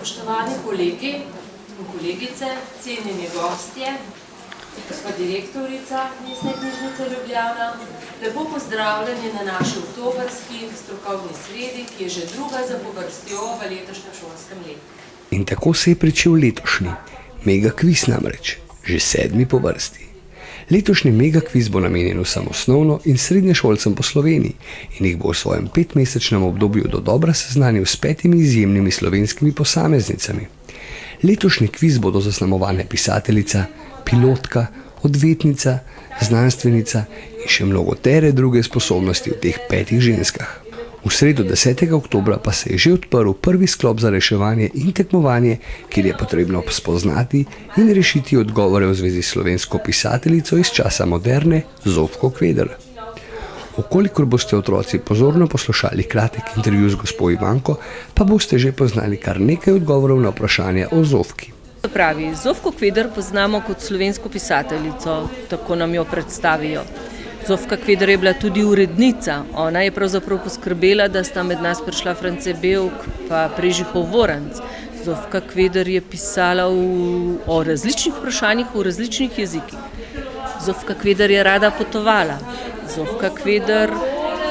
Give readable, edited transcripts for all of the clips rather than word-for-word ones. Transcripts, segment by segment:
Spoštovani kolegi in kolegice, cenjeni gostje, gospa direktorica Mestne knjižnice Ljubljana, lepo pozdravljeni na naši oktobrski strokovni sredi, ki je že druga zapovrstjo v letošnjem šolskem letu. In tako se je pričel letošnji megakviz namreč, že 7. po vrsti. Letošnji megakviz bo namenjen vsem osnovno in srednješolcem po Sloveniji in jih bo v svojem 5-mesečnem obdobju dodobra seznanil s 5 izjemnimi slovenskimi posameznicami. Letošnji kviz bodo zaznamovane pisateljica, pilotka, odvetnica, znanstvenica in še mnogotere druge sposobnosti v teh 5 ženskah. V sredo 10. oktobra pa se je že odprl prvi sklop za reševanje in tekmovanje, kjer je potrebno spoznati in rešiti odgovore v zvezi s slovensko pisateljico iz časa moderne Zofko Kveder. Okolikor boste otroci pozorno poslušali kratek intervju z gospo Ivanko, pa boste že poznali kar nekaj odgovorov na vprašanje o Zofki. Pravi, Zofko Kveder poznamo kot slovensko pisateljico, tako nam jo predstavijo. Zofka Kveder je bila tudi urednica. Ona je pravzaprav poskrbela, da sta med nas prišla France Bevk pa Prežihov Voranc. Zofka Kveder je pisala o različnih vprašanjih v različnih jezikih. Zofka Kveder je rada potovala. Zofka Kveder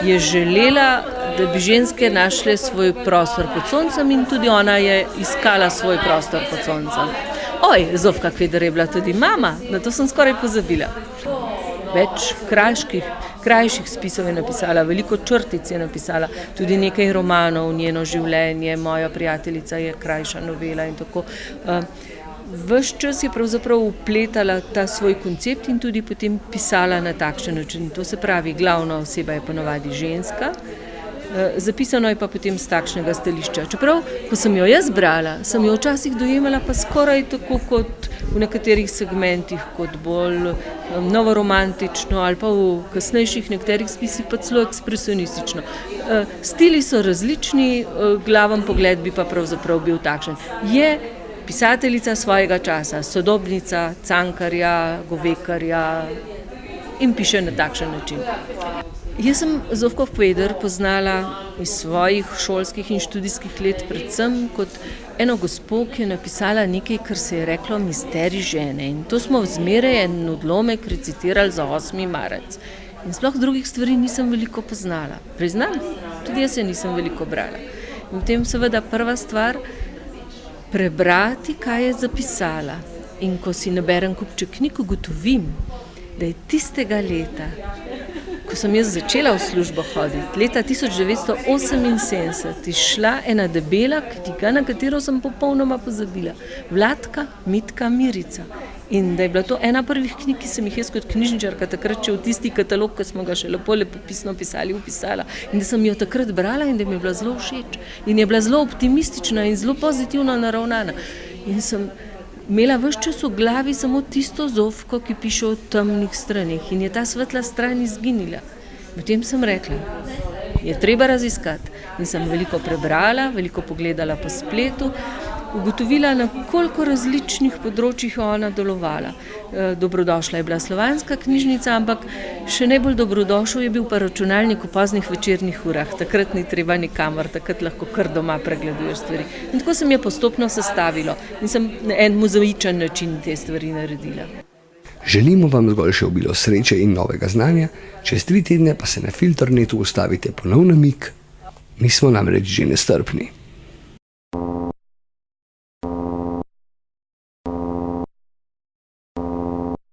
je želela, da bi ženske našle svoj prostor pod soncem in tudi ona je iskala svoj prostor pod soncem. Zofka Kveder je bila tudi mama, na to sem skoraj pozabila. Več krajših spisov je napisala, veliko črtic je napisala, tudi nekaj romanov, njeno življenje, Moja prijateljica je krajša novela in tako. Ves čas je pravzaprav vpletala ta svoj koncept in tudi potem pisala na takšen način. To se pravi, glavna oseba je ponavadi ženska, zapisano je pa potem z takšnega stališča. Čeprav, ko sem jo jaz brala, sem jo včasih dojemala pa skoraj tako kot v nekaterih segmentih, kot bolj novoromantično ali pa v kasnejših nekaterih spisih pa celo ekspresionistično. Stili so različni, glaven pogled bi pa pravzaprav bil takšen. Je pisateljica svojega časa, sodobnica, Cankarja, Govekarja in piše na takšen način. Jaz sem Zofko Kveder poznala iz svojih šolskih in študijskih let predvsem kot eno gospo, ki je napisala nekaj, kar se je reklo Misterij žene. In to smo zmeraj en odlomek recitirali za 8. marec. In sploh drugih stvari nisem veliko poznala. Priznam, tudi jaz se nisem veliko brala. In potem seveda prva stvar, prebrati, kaj je zapisala. In ko si naberem kupček knjig, ugotovim, da je tistega leta, ko sem jaz začela v službo hoditi, leta 1978, išla ena debela knjiga, na katero sem popolnoma pozabila. Vladka, Mitka, Mirica. In da je bila to ena prvih knjig, ki sem jih jaz kot knjižničarka takrat še v tisti katalog, ki smo ga še lepo lepopisno pisali, upisala. In da sem jo takrat brala in da mi je bila zelo všeč. In je bila zelo optimistična in zelo pozitivno naravnana. In sem imela ves čas v glavi samo tisto Zofko, ki piše o temnih straneh. In je ta svetla stran izginila. Potem sem rekla, je treba raziskati. In sem veliko prebrala, veliko pogledala po spletu, ugotovila, na koliko različnih področjih ona delovala. Dobrodošla je bila Slovanska knjižnica, ampak še najbolj dobrodošel je bil pa računalnik v poznih večernih urah. Takrat ni treba nikamor, takrat lahko kar doma pregleduješ stvari. In tako sem je postopno sestavilo in sem na en mozaičen način te stvari naredila. Želimo vam zgolj še obilo sreče in novega znanja, čez 3 tedne pa se na Filternetu ustavite ponovno mik, mi smo namreč že nestrpni.